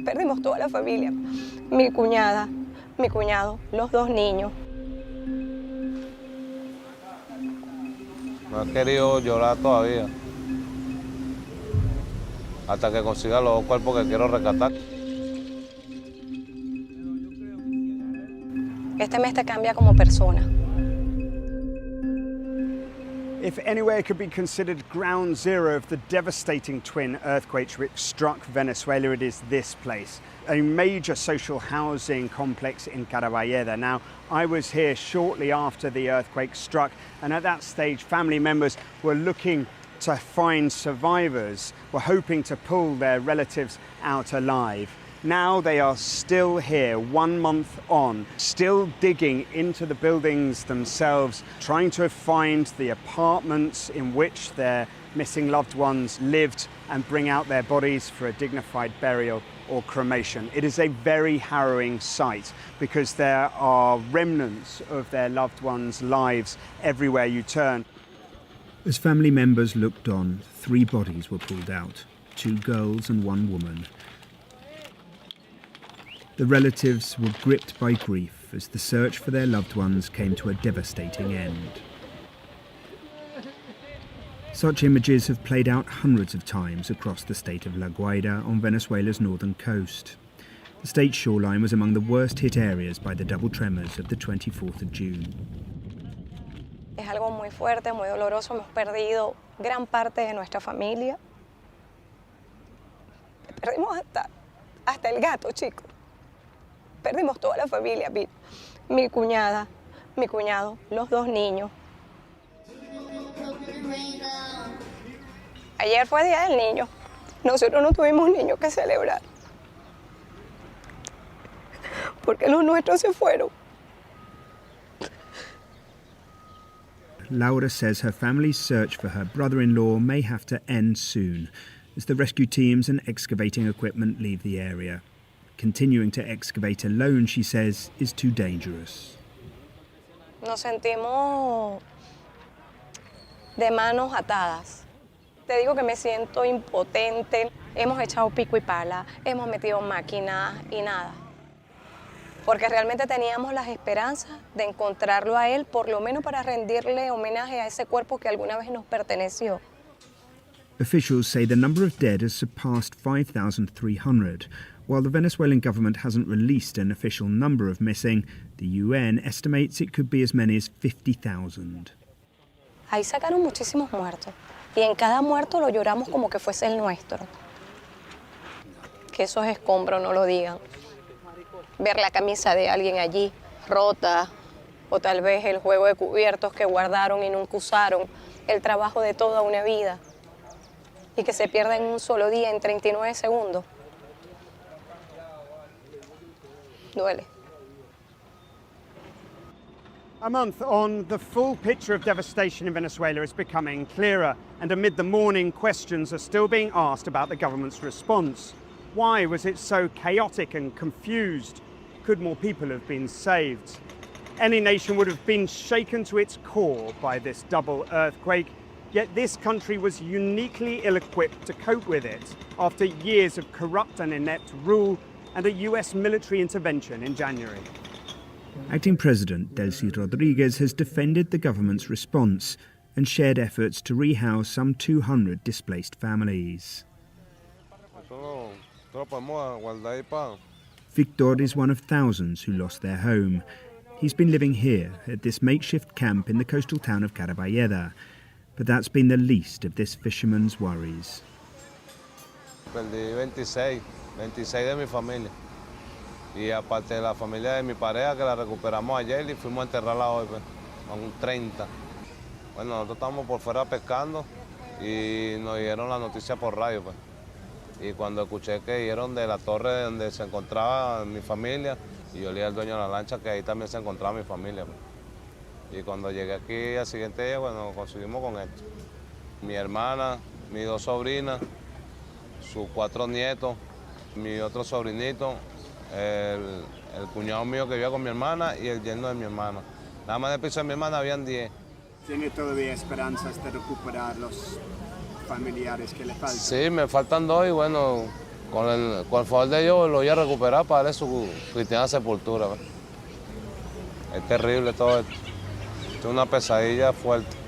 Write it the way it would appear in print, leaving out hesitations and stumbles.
Perdimos toda la familia, mi cuñada, mi cuñado, los dos niños. No he querido llorar todavía, hasta que consiga los dos cuerpos que quiero rescatar. Este mes te cambia como persona. If anywhere could be considered ground zero of the devastating twin earthquakes which struck Venezuela, it is this place, a major social housing complex in Caraballeda. Now, I was here shortly after the earthquake struck, and at that stage, family members were looking to find survivors, were hoping to pull their relatives out alive. Now they are still here, 1 month on, still digging into the buildings themselves, trying to find the apartments in which their missing loved ones lived and bring out their bodies for a dignified burial or cremation. It is a very harrowing sight because there are remnants of their loved ones' lives everywhere you turn. As family members looked on, 3 bodies were pulled out, 2 girls and 1 woman. The relatives were gripped by grief as the search for their loved ones came to a devastating end. Such images have played out hundreds of times across the state of La Guaira on Venezuela's northern coast. The state's shoreline was among the worst hit areas by the double tremors of the 24th of June. Es algo muy fuerte, muy doloroso. Hemos perdido gran parte de nuestra familia. Perdimos hasta el gato, chicos. Perdimos toda la familia, mi cuñada, mi cuñado, los 2 niños. Ayer fue Día del Niño. Nosotros no tuvimos niños que celebrar. Porque los nuestros se fueron. Laura says her family's search for her brother-in-law may have to end soon as the rescue teams and excavating equipment leave the area. Continuing to excavate alone, she says, is too dangerous. Nos sentimos de manos atadas. Te digo que me siento impotente. Hemos echado pico y pala, hemos metido máquinas y nada. Porque realmente teníamos las esperanzas de encontrarlo a él, por lo menos para rendirle homenaje a ese cuerpo que alguna vez nos perteneció. Officials say the number of dead has surpassed 5,300. While the Venezuelan government hasn't released an official number of missing, the UN estimates it could be as many as 50,000. Ahí sacaron muchísimos muertos y en cada muerto lo lloramos como que fuese el nuestro. Que esos escombros no lo digan. Ver la camisa de alguien allí rota o tal vez el juego de cubiertos que guardaron y nunca usaron, el trabajo de toda una vida y que se pierda en un solo día en 39 segundos. Duele. A month on, the full picture of devastation in Venezuela is becoming clearer, and amid the mourning, questions are still being asked about the government's response. Why was it so chaotic and confused? Could more people have been saved? Any nation would have been shaken to its core by this double earthquake, yet this country was uniquely ill-equipped to cope with it after years of corrupt and inept rule and a US military intervention in January. Acting President Delcy Rodriguez has defended the government's response and shared efforts to rehouse some 200 displaced families. Victor is one of thousands who lost their home. He's been living here at this makeshift camp in the coastal town of Caraballeda, but that's been the least of this fisherman's worries. Perdí 26 de mi familia. Y aparte de la familia de mi pareja, que la recuperamos ayer y fuimos a enterrarla hoy, pues, a un 30. Bueno, nosotros estábamos por fuera pescando y nos dieron la noticia por radio, pues. Y cuando escuché que dieron de la torre donde se encontraba mi familia, y yo le dije al dueño de la lancha que ahí también se encontraba mi familia, pues. Y cuando llegué aquí al siguiente día, bueno, conseguimos con esto. Mi hermana, mis 2 sobrinas, sus 4 nietos, mi otro sobrinito, el cuñado mío que vivía con mi hermana y el yerno de mi hermana. Nada más del piso de mi hermana habían 10. ¿Tiene todavía esperanzas de recuperar los familiares que le faltan? Sí, me faltan 2 y bueno, Con el favor de Dios lo voy a recuperar para darle su cristiana sepultura. ¿Ves? Es terrible todo esto. Es una pesadilla fuerte.